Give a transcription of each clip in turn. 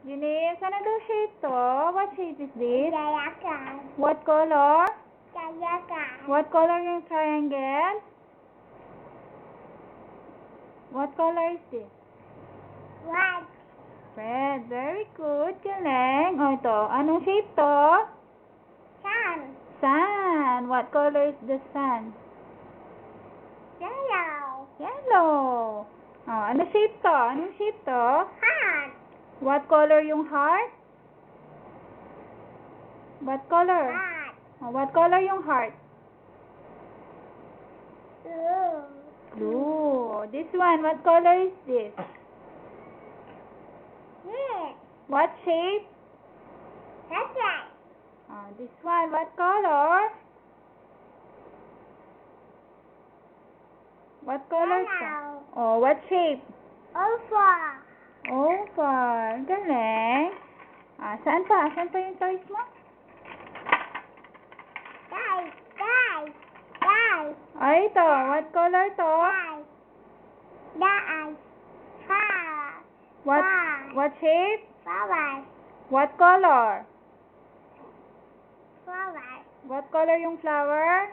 Janice, ano daw shape to? What shape is this? Triangle. What color? Triangle. What color yung triangle? What color is this? White. Red. Very good. Galing. O ito. Anong shape to? Sun. Sun. What color is the sun? Yellow. Yellow. Oh, ano shape to? Anong shape to? Heart. What color yung heart? What color? Heart. Oh, what color yung heart? Blue. Blue. This one, what color is this? Red. What shape? That's right. Oh, this one, what color? What color siya? Yellow. Oh, what shape? Oval. Oval. Galing. Ah, saan pa? Saan pa yung toys mo? Guys. Guys. Guys. Ay, ito. What color to? Guys. Guys. Heart. What Flower. what shape? Flower. What color? Flower. What color yung flower?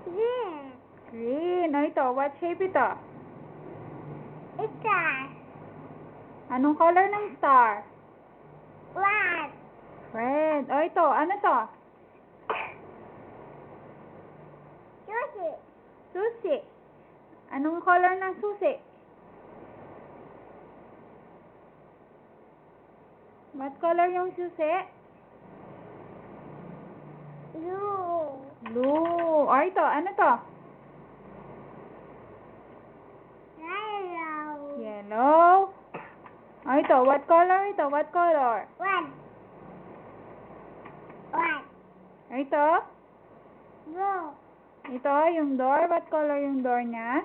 Green. Green. O ito, what shape ito? Star. Anong color ng star? White. Red. O ito, ano to? Sushi. Susi. Anong color ng susi? What color yung susi? Blue. Blue. O ito, ano to? Yellow. Yellow. O ito, what color ito? What color? White. White. O ito? Blue. Ito, yung door. What color yung door niya?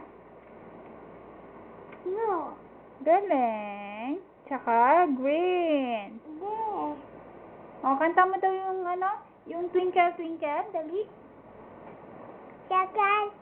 Blue. Galing. Tsaka green. Blue. O, kanta mo daw yung ano? Yung twinkle, twinkle. Dali. Second.